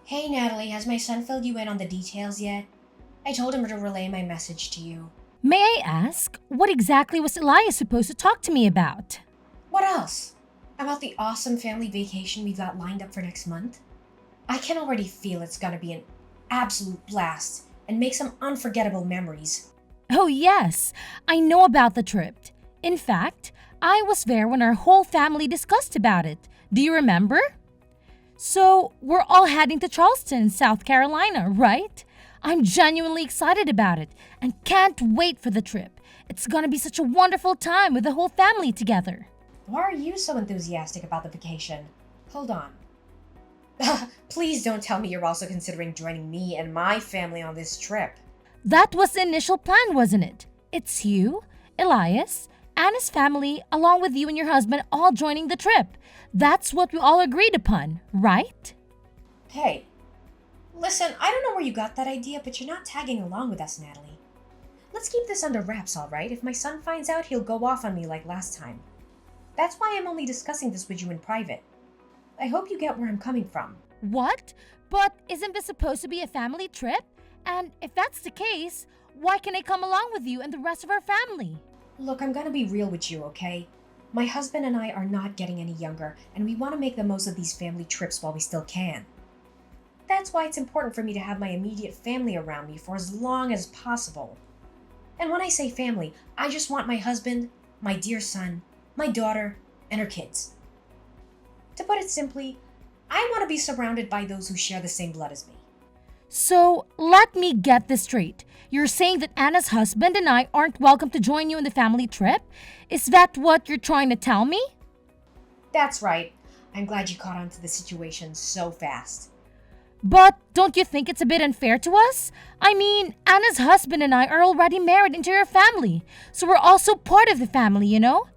Hey Natalie, has my son filled you in on the details yet? I told him to relay my message to you. May I ask, what exactly was Elias supposed to talk to me about? What else? About the awesome family vacation we've got lined up for next month? I can already feel it's gonna be an absolute blast and make some unforgettable memories. Oh, yes, I know about the trip. In fact, I was there when our whole family discussed about it. Do you remember? So, we're all heading to Charleston, South Carolina, right? I'm genuinely excited about it and can't wait for the trip. It's gonna be such a wonderful time with the whole family together. Why are you so enthusiastic about the vacation? Hold on. Please don't tell me you're also considering joining me and my family on this trip. That was the initial plan, wasn't it? It's you, Elias, and his family, along with you and your husband, all joining the trip. That's what we all agreed upon, right? Hey, listen, I don't know where you got that idea, but you're not tagging along with us, Natalie. Let's keep this under wraps, alright? If my son finds out, he'll go off on me like last time. That's why I'm only discussing this with you in private. I hope you get where I'm coming from. What? But isn't this supposed to be a family trip? And if that's the case, why can I come along with you and the rest of our family? Look, I'm gonna be real with you, okay? My husband and I are not getting any younger, and we want to make the most of these family trips while we still can. That's why it's important for me to have my immediate family around me for as long as possible. And when I say family, I just want my husband, my dear son, my daughter, and her kids. To put it simply, I want to be surrounded by those who share the same blood as me. So, let me get this straight. You're saying that Anna's husband and I aren't welcome to join you in the family trip? Is that what you're trying to tell me? That's right. I'm glad you caught on to the situation so fast. But don't you think it's a bit unfair to us? I mean, Anna's husband and I are already married into your family, so we're also part of the family, you know?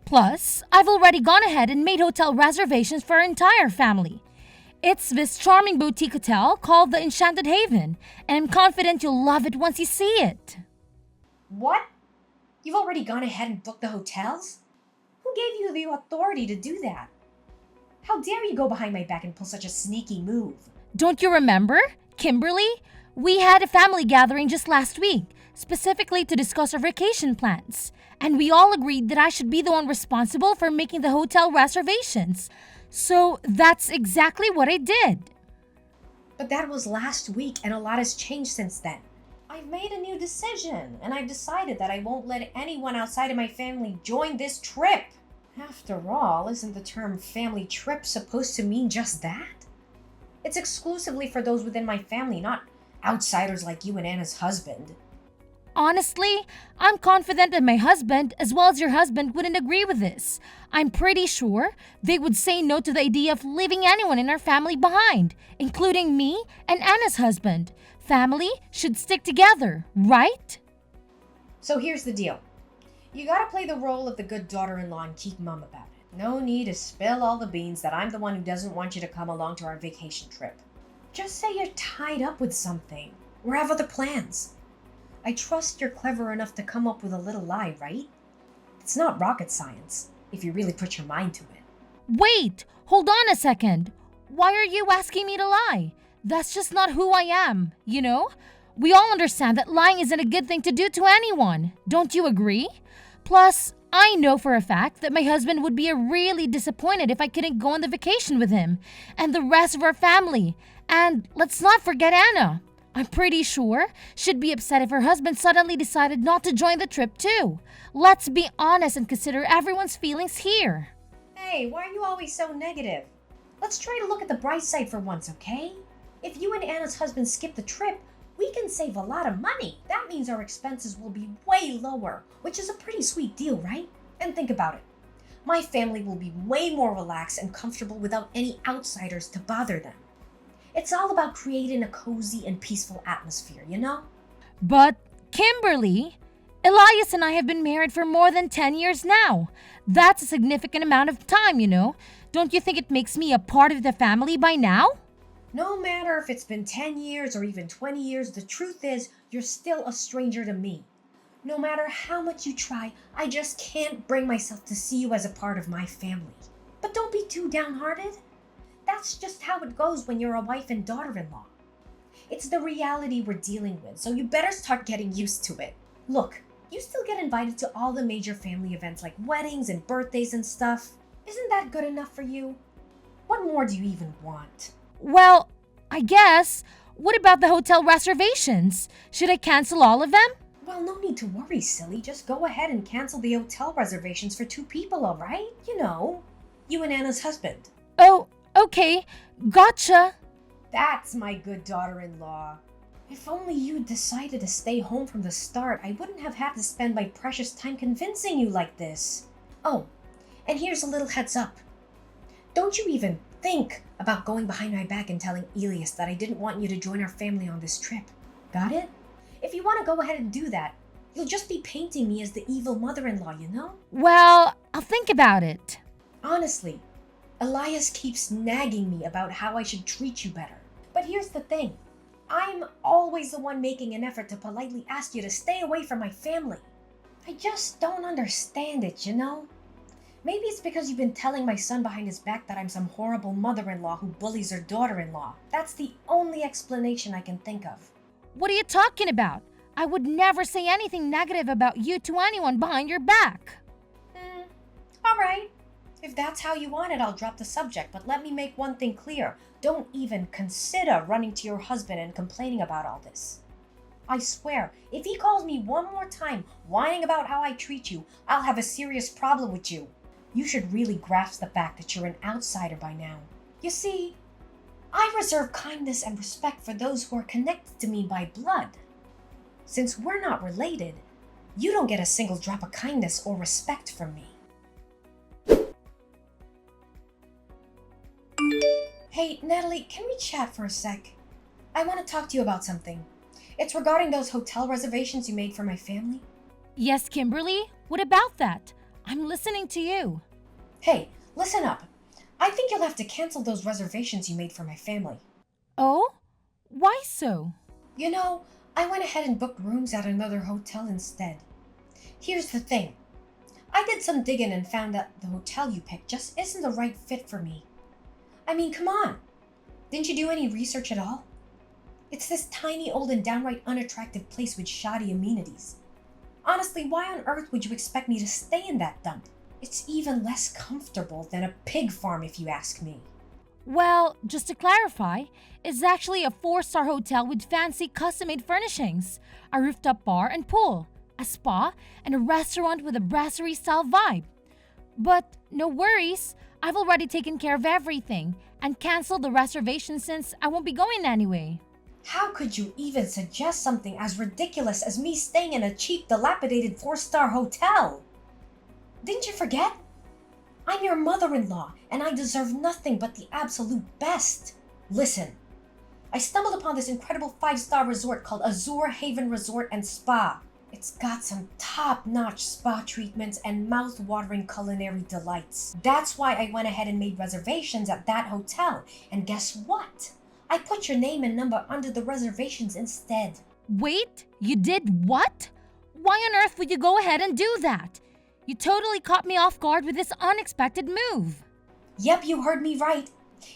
Plus, I've already gone ahead and made hotel reservations for our entire family. It's this charming boutique hotel called the Enchanted Haven, and I'm confident you'll love it once you see it. What? You've already gone ahead and booked the hotels? Who gave you the authority to do that? How dare you go behind my back and pull such a sneaky move? Don't you remember, Kimberly? We had a family gathering just last week, specifically to discuss our vacation plans. And we all agreed that I should be the one responsible for making the hotel reservations. So that's exactly what I did. But that was last week, and a lot has changed since then. I've made a new decision, and I've decided that I won't let anyone outside of my family join this trip. After all, isn't the term family trip supposed to mean just that? It's exclusively for those within my family, not outsiders like you and Anna's husband. Honestly, I'm confident that my husband, as well as your husband, wouldn't agree with this. I'm pretty sure they would say no to the idea of leaving anyone in our family behind, including me and Anna's husband. Family should stick together, right? So here's the deal. You gotta play the role of the good daughter-in-law and keep mum about it. No need to spill all the beans that I'm the one who doesn't want you to come along to our vacation trip. Just say you're tied up with something, or have other plans. I trust you're clever enough to come up with a little lie, right? It's not rocket science, if you really put your mind to it. Wait, hold on a second. Why are you asking me to lie? That's just not who I am, you know? We all understand that lying isn't a good thing to do to anyone. Don't you agree? Plus, I know for a fact that my husband would be really disappointed if I couldn't go on the vacation with him and the rest of our family. And let's not forget Anna. I'm pretty sure she'd be upset if her husband suddenly decided not to join the trip too. Let's be honest and consider everyone's feelings here. Hey, why are you always so negative? Let's try to look at the bright side for once, okay? If you and Anna's husband skip the trip, we can save a lot of money. That means our expenses will be way lower, which is a pretty sweet deal, right? And think about it. My family will be way more relaxed and comfortable without any outsiders to bother them. It's all about creating a cozy and peaceful atmosphere, you know? But, Kimberly, Elias and I have been married for more than 10 years now. That's a significant amount of time, you know. Don't you think it makes me a part of the family by now? No matter if it's been 10 years or even 20 years, the truth is you're still a stranger to me. No matter how much you try, I just can't bring myself to see you as a part of my family. But don't be too downhearted. That's just how it goes when you're a wife and daughter-in-law. It's the reality we're dealing with, so you better start getting used to it. Look, you still get invited to all the major family events like weddings and birthdays and stuff. Isn't that good enough for you? What more do you even want? Well, I guess. What about the hotel reservations? Should I cancel all of them? Well, no need to worry, silly. Just go ahead and cancel the hotel reservations for 2 people, alright? You know, you and Anna's husband. Oh, okay. Gotcha. That's my good daughter-in-law. If only you'd decided to stay home from the start, I wouldn't have had to spend my precious time convincing you like this. Oh, and here's a little heads up. Don't you even think about going behind my back and telling Elias that I didn't want you to join our family on this trip. Got it? If you want to go ahead and do that, you'll just be painting me as the evil mother-in-law, you know? Well, I'll think about it. Honestly, Elias keeps nagging me about how I should treat you better. But here's the thing. I'm always the one making an effort to politely ask you to stay away from my family. I just don't understand it, you know? Maybe it's because you've been telling my son behind his back that I'm some horrible mother-in-law who bullies her daughter-in-law. That's the only explanation I can think of. What are you talking about? I would never say anything negative about you to anyone behind your back. Alright. If that's how you want it, I'll drop the subject, but let me make one thing clear. Don't even consider running to your husband and complaining about all this. I swear, if he calls me one more time whining about how I treat you, I'll have a serious problem with you. You should really grasp the fact that you're an outsider by now. You see, I reserve kindness and respect for those who are connected to me by blood. Since we're not related, you don't get a single drop of kindness or respect from me. Hey, Natalie, can we chat for a sec? I want to talk to you about something. It's regarding those hotel reservations you made for my family. Yes, Kimberly? What about that? I'm listening to you. Hey, listen up. I think you'll have to cancel those reservations you made for my family. Oh? Why so? You know, I went ahead and booked rooms at another hotel instead. Here's the thing. I did some digging and found that the hotel you picked just isn't the right fit for me. I mean, come on. Didn't you do any research at all? It's this tiny, old, and downright unattractive place with shoddy amenities. Honestly, why on earth would you expect me to stay in that dump? It's even less comfortable than a pig farm, if you ask me. Well, just to clarify, it's actually a 4-star hotel with fancy custom-made furnishings, a rooftop bar and pool, a spa, and a restaurant with a brasserie-style vibe. But no worries, I've already taken care of everything and canceled the reservation since I won't be going anyway. How could you even suggest something as ridiculous as me staying in a cheap, dilapidated 4-star hotel? Didn't you forget? I'm your mother-in-law, and I deserve nothing but the absolute best. Listen, I stumbled upon this incredible 5-star resort called Azure Haven Resort and Spa. It's got some top-notch spa treatments and mouth-watering culinary delights. That's why I went ahead and made reservations at that hotel. And guess what? I put your name and number under the reservations instead. Wait, you did what? Why on earth would you go ahead and do that? You totally caught me off guard with this unexpected move. Yep, you heard me right.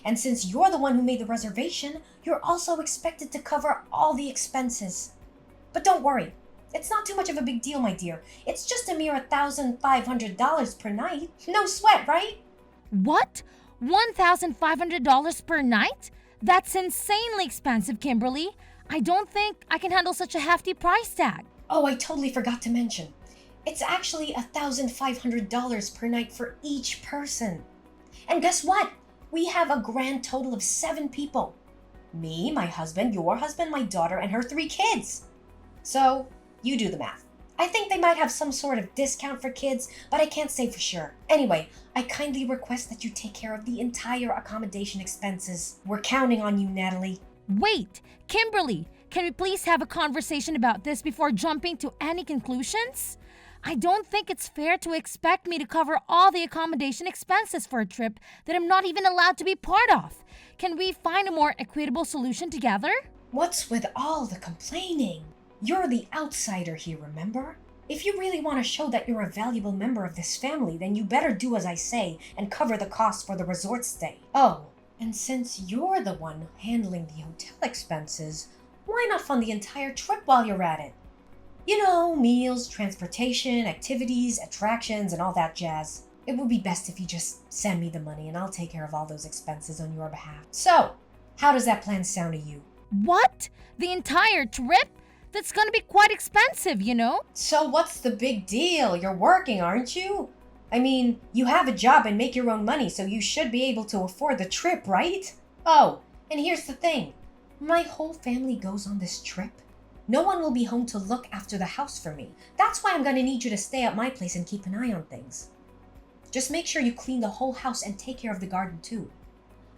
And since you're the one who made the reservation, you're also expected to cover all the expenses. But don't worry. It's not too much of a big deal, my dear. It's just a mere $1,500 per night. No sweat, right? What? $1,500 per night? That's insanely expensive, Kimberly. I don't think I can handle such a hefty price tag. Oh, I totally forgot to mention. It's actually $1,500 per night for each person. And guess what? We have a grand total of 7 people. Me, my husband, your husband, my daughter, and her 3 kids. So, you do the math. I think they might have some sort of discount for kids, but I can't say for sure. Anyway, I kindly request that you take care of the entire accommodation expenses. We're counting on you, Natalie. Wait, Kimberly, can we please have a conversation about this before jumping to any conclusions? I don't think it's fair to expect me to cover all the accommodation expenses for a trip that I'm not even allowed to be part of. Can we find a more equitable solution together? What's with all the complaining? You're the outsider here, remember? If you really want to show that you're a valuable member of this family, then you better do as I say and cover the cost for the resort stay. Oh, And since you're the one handling the hotel expenses, why not fund the entire trip while you're at it? You know, meals, transportation, activities, attractions, and all that jazz. It would be best if you just send me the money and I'll take care of all those expenses on your behalf. So, how does that plan sound to you? What? The entire trip? That's gonna be quite expensive, you know? So what's the big deal? You're working, aren't you? I mean, you have a job and make your own money, so you should be able to afford the trip, right? Oh, and here's the thing. My whole family goes on this trip. No one will be home to look after the house for me. That's why I'm gonna need you to stay at my place and keep an eye on things. Just make sure you clean the whole house and take care of the garden too.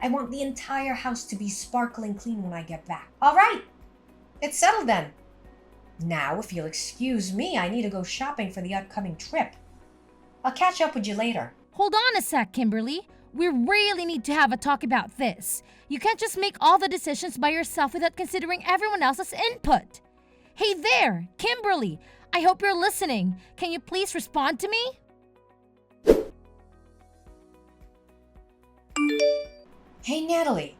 I want the entire house to be sparkling clean when I get back. All right, it's settled then. Now, if you'll excuse me, I need to go shopping for the upcoming trip. I'll catch up with you later. Hold on a sec, Kimberly. We really need to have a talk about this. You can't just make all the decisions by yourself without considering everyone else's input. Hey there, Kimberly. I hope you're listening. Can you please respond to me? Hey, Natalie,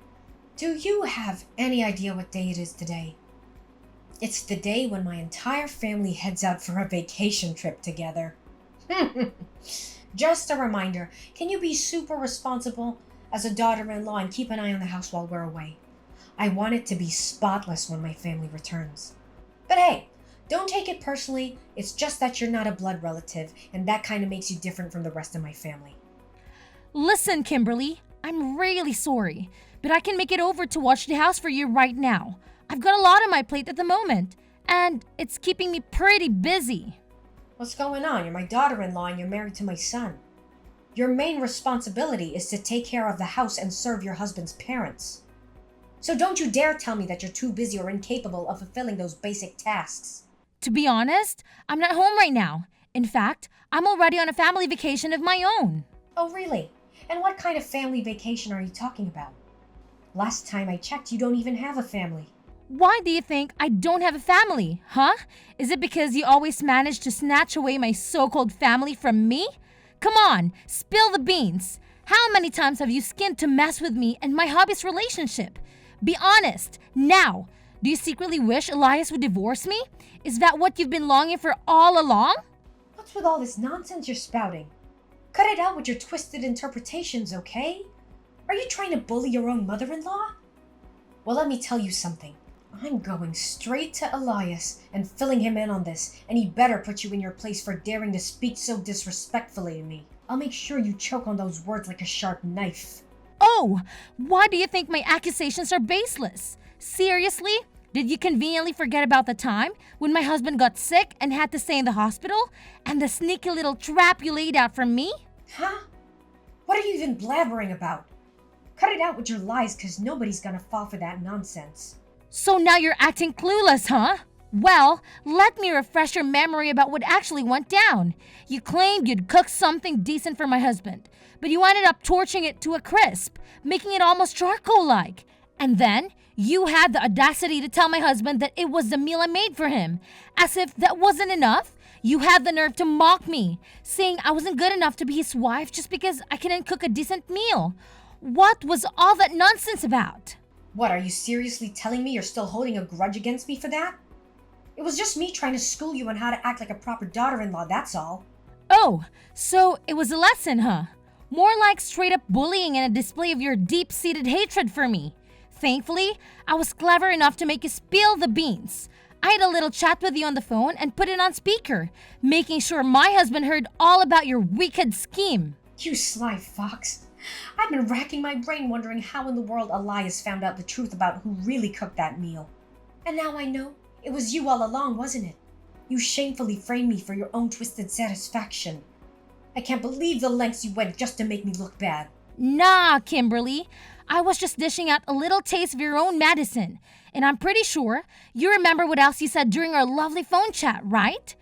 do you have any idea what day it is today? It's the day when my entire family heads out for a vacation trip together. Just a reminder, can you be super responsible as a daughter-in-law and keep an eye on the house while we're away? I want it to be spotless when my family returns. But hey, don't take it personally. It's just that you're not a blood relative, and that kind of makes you different from the rest of my family. Listen, Kimberly, I'm really sorry, but I can make it over to watch the house for you right now. I've got a lot on my plate at the moment, and it's keeping me pretty busy. What's going on? You're my daughter-in-law and you're married to my son. Your main responsibility is to take care of the house and serve your husband's parents. So don't you dare tell me that you're too busy or incapable of fulfilling those basic tasks. To be honest, I'm not home right now. In fact, I'm already on a family vacation of my own. Oh, really? And what kind of family vacation are you talking about? Last time I checked, you don't even have a family. Why do you think I don't have a family, huh? Is it because you always manage to snatch away my so-called family from me? Come on, spill the beans. How many times have you skinned to mess with me and my hubby's relationship? Be honest, now. Do you secretly wish Elias would divorce me? Is that what you've been longing for all along? What's with all this nonsense you're spouting? Cut it out with your twisted interpretations, okay? Are you trying to bully your own mother-in-law? Well, let me tell you something. I'm going straight to Elias and filling him in on this, and he better put you in your place for daring to speak so disrespectfully to me. I'll make sure you choke on those words like a sharp knife. Oh, why do you think my accusations are baseless? Seriously? Did you conveniently forget about the time when my husband got sick and had to stay in the hospital? And the sneaky little trap you laid out for me? Huh? What are you even blabbering about? Cut it out with your lies, because nobody's gonna fall for that nonsense. So now you're acting clueless, huh? Well, let me refresh your memory about what actually went down. You claimed you'd cooked something decent for my husband, but you ended up torching it to a crisp, making it almost charcoal-like. And then, you had the audacity to tell my husband that it was the meal I made for him. As if that wasn't enough, you had the nerve to mock me, saying I wasn't good enough to be his wife just because I couldn't cook a decent meal. What was all that nonsense about? What, are you seriously telling me you're still holding a grudge against me for that? It was just me trying to school you on how to act like a proper daughter-in-law, that's all. Oh, so it was a lesson, huh? More like straight-up bullying and a display of your deep-seated hatred for me. Thankfully, I was clever enough to make you spill the beans. I had a little chat with you on the phone and put it on speaker, making sure my husband heard all about your wicked scheme. You sly fox. I've been racking my brain wondering how in the world Elias found out the truth about who really cooked that meal. And now I know. It was you all along, wasn't it? You shamefully framed me for your own twisted satisfaction. I can't believe the lengths you went just to make me look bad. Nah, Kimberly. I was just dishing out a little taste of your own medicine. And I'm pretty sure you remember what else you said during our lovely phone chat, right?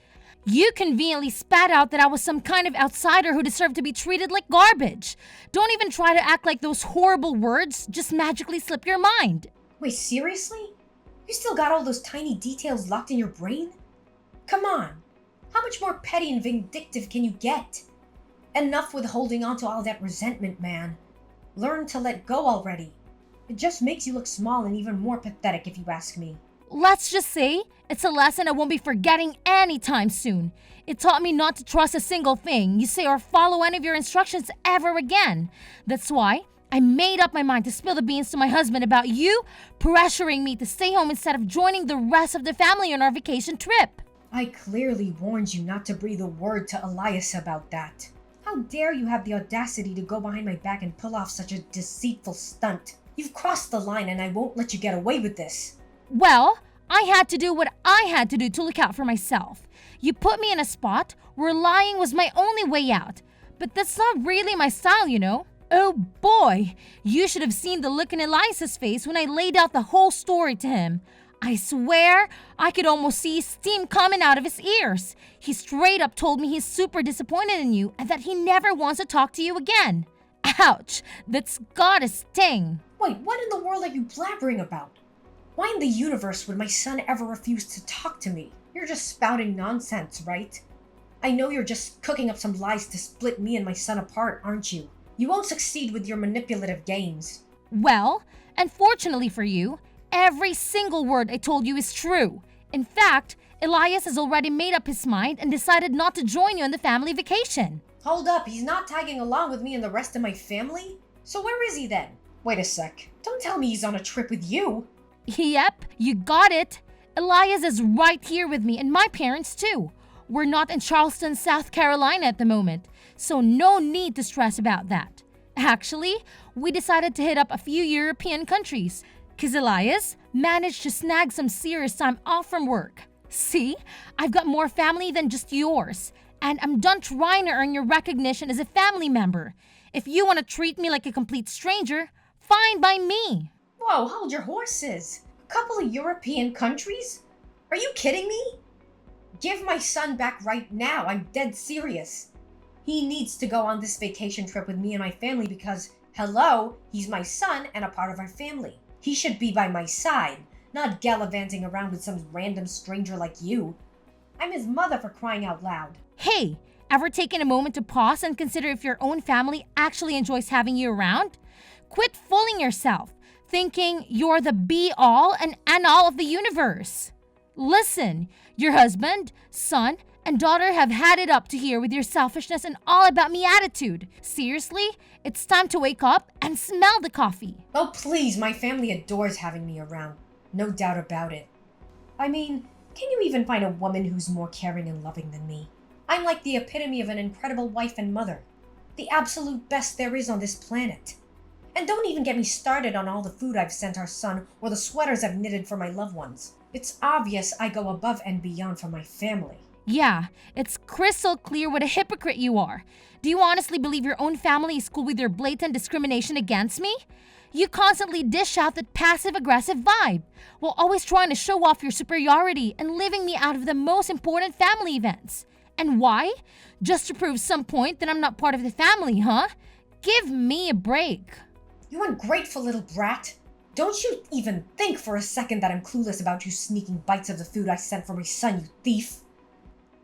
You conveniently spat out that I was some kind of outsider who deserved to be treated like garbage. Don't even try to act like those horrible words just magically slip your mind. Wait, seriously? You still got all those tiny details locked in your brain? Come on. How much more petty and vindictive can you get? Enough with holding on to all that resentment, man. Learn to let go already. It just makes you look small and even more pathetic if you ask me. Let's just say it's a lesson I won't be forgetting anytime soon. It taught me not to trust a single thing you say or follow any of your instructions ever again. That's why I made up my mind to spill the beans to my husband about you pressuring me to stay home instead of joining the rest of the family on our vacation trip. I clearly warned you not to breathe a word to Elias about that. How dare you have the audacity to go behind my back and pull off such a deceitful stunt? You've crossed the line and I won't let you get away with this. Well, I had to do what I had to do to look out for myself. You put me in a spot where lying was my only way out. But that's not really my style, you know. Oh boy, you should have seen the look in Elias's face when I laid out the whole story to him. I swear, I could almost see steam coming out of his ears. He straight up told me he's super disappointed in you and that he never wants to talk to you again. Ouch, that's gotta sting. Wait, what in the world are you blabbering about? Why in the universe would my son ever refuse to talk to me? You're just spouting nonsense, right? I know you're just cooking up some lies to split me and my son apart, aren't you? You won't succeed with your manipulative games. Well, unfortunately for you, every single word I told you is true. In fact, Elias has already made up his mind and decided not to join you on the family vacation. Hold up, he's not tagging along with me and the rest of my family? So where is he then? Wait a sec, don't tell me he's on a trip with you. Yep, you got it. Elias is right here with me and my parents too. We're not in Charleston, South Carolina at the moment, so no need to stress about that. Actually, we decided to hit up a few European countries, because Elias managed to snag some serious time off from work. See, I've got more family than just yours, and I'm done trying to earn your recognition as a family member. If you want to treat me like a complete stranger, fine by me. Whoa, hold your horses. A couple of European countries? Are you kidding me? Give my son back right now, I'm dead serious. He needs to go on this vacation trip with me and my family because, hello, he's my son and a part of our family. He should be by my side, not gallivanting around with some random stranger like you. I'm his mother, for crying out loud. Hey, ever taken a moment to pause and consider if your own family actually enjoys having you around? Quit fooling yourself, thinking you're the be-all and end-all of the universe. Listen, your husband, son, and daughter have had it up to here with your selfishness and all about me attitude. Seriously, it's time to wake up and smell the coffee. Oh please, my family adores having me around. No doubt about it. I mean, can you even find a woman who's more caring and loving than me? I'm like the epitome of an incredible wife and mother. The absolute best there is on this planet. And don't even get me started on all the food I've sent our son or the sweaters I've knitted for my loved ones. It's obvious I go above and beyond for my family. Yeah, it's crystal clear what a hypocrite you are. Do you honestly believe your own family is cool with your blatant discrimination against me? You constantly dish out that passive-aggressive vibe, while always trying to show off your superiority and leaving me out of the most important family events. And why? Just to prove some point that I'm not part of the family, huh? Give me a break. You ungrateful little brat. Don't you even think for a second that I'm clueless about you sneaking bites of the food I sent for my son, you thief.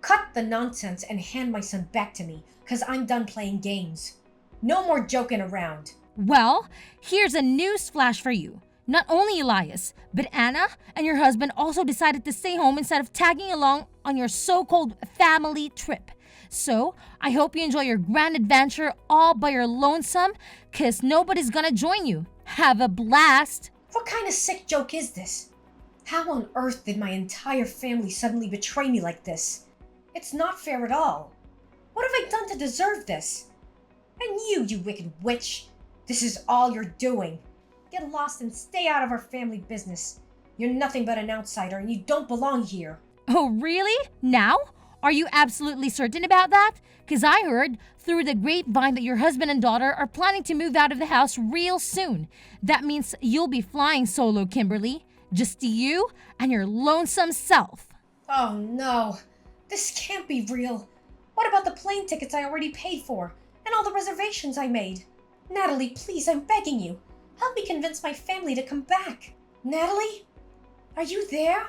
Cut the nonsense and hand my son back to me, cause I'm done playing games. No more joking around. Well, here's a news flash for you. Not only Elias, but Anna and your husband also decided to stay home instead of tagging along on your so-called family trip. So, I hope you enjoy your grand adventure all by your lonesome, cause nobody's gonna join you. Have a blast! What kind of sick joke is this? How on earth did my entire family suddenly betray me like this? It's not fair at all. What have I done to deserve this? And you wicked witch! This is all you're doing. Get lost and stay out of our family business. You're nothing but an outsider and you don't belong here. Oh, really? Now? Are you absolutely certain about that? Because I heard through the grapevine that your husband and daughter are planning to move out of the house real soon. That means you'll be flying solo, Kimberly. Just you and your lonesome self. Oh no, this can't be real. What about the plane tickets I already paid for? And all the reservations I made? Natalie, please, I'm begging you. Help me convince my family to come back. Natalie? Are you there?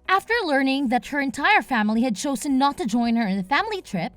After learning that her entire family had chosen not to join her in the family trip,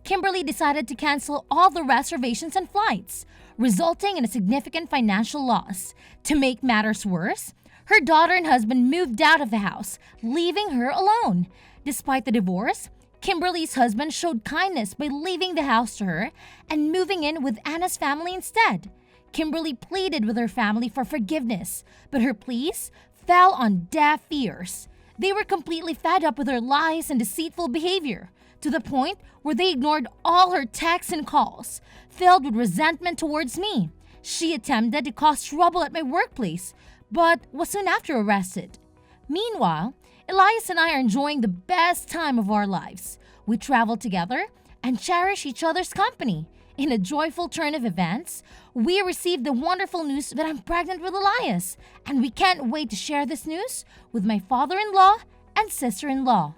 Kimberly decided to cancel all the reservations and flights, resulting in a significant financial loss. To make matters worse, her daughter and husband moved out of the house, leaving her alone. Despite the divorce, Kimberly's husband showed kindness by leaving the house to her and moving in with Anna's family instead. Kimberly pleaded with her family for forgiveness, but her pleas fell on deaf ears. They were completely fed up with her lies and deceitful behavior, to the point where they ignored all her texts and calls, filled with resentment towards me. She attempted to cause trouble at my workplace, but was soon after arrested. Meanwhile, Elias and I are enjoying the best time of our lives. We travel together and cherish each other's company. In a joyful turn of events, we received the wonderful news that I'm pregnant with Elias, and we can't wait to share this news with my father-in-law and sister-in-law.